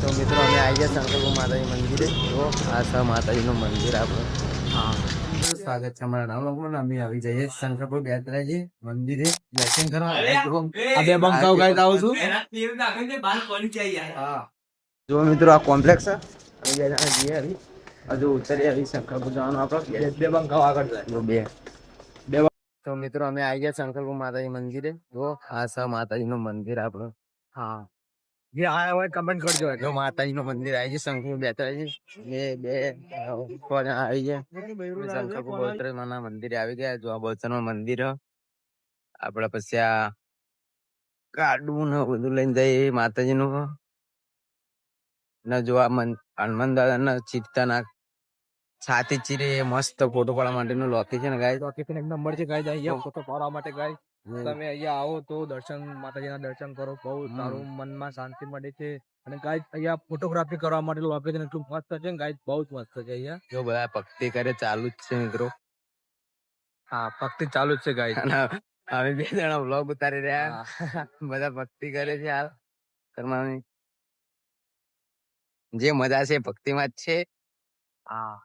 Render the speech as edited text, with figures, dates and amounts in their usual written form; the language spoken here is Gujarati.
તો મિત્રો અમે આવી ગયા શંકરપુર માતાજી મંદિરે. તો આ છે માતાજીનું મંદિર આપણું. હા, સ્વાગત છે અમારા નામ લોકોનું. અમે આવી જઈએ શંકરપુર બેતરાજી મંદિરે દર્શન કરવા. આ બે બંકાઓ ગાઈડ આવું છું. હા, જો મિત્રો આ કોમ્પ્લેક્સ છે. અમે બે જણા જઈએ હજી. હજુ ઉતરી આવી શંકરપુર જવાનું. આપણે બે બંકાઓ આગળ જાય. જો બે તો મિત્રો અમે આવી ગયા શંકરપુર માતાજી મંદિરે. જો આ છે માતાજીનું મંદિર આપણું. હા, જે આયા હોય કમેન્ટ કરજો. જો માતાજીનું મંદિર આવી છે શંકરપુર બેતરાજી. બે આવી ગયા શંકરપુર બહુચરાજીના મંદિરે આવી ગયા. જો આ બહુચરાજીનું મંદિર આપડે પછી આ ગાડું ને બધું લઈને જઈએ માતાજીનું. ને જો આ હનુમાન દાદા ના ચિત્તાના છાતી ચીરે મસ્ત ફોટો પાડવા માટેનું લોકેશન ગાય. લોકેશન એક નંબર છે ગાય. અહીંયા ફોટો પાડવા માટે ગાય તમે અહીંયા આવો તો દર્શન માતાજીના દર્શન કરો. બહુ સારું, મનમાં શાંતિ મળે છે. અને ગાય અહીંયા ફોટોગ્રાફી કરવા માટે લોકેશન એટલું મસ્ત છે ને ગાય, બહુ જ મસ્ત છે અહીંયા. જો બધા ભક્તિ કરે ચાલુ જ છે મિત્રો. હા, ભક્તિ ચાલુ જ છે ગાય. અમે બે જણા વ્લોગ ઉતારી રહ્યા. બધા ભક્તિ કરે છે હાલ કરવાની. જે મજા છે ભક્તિમાં જ છે. હા.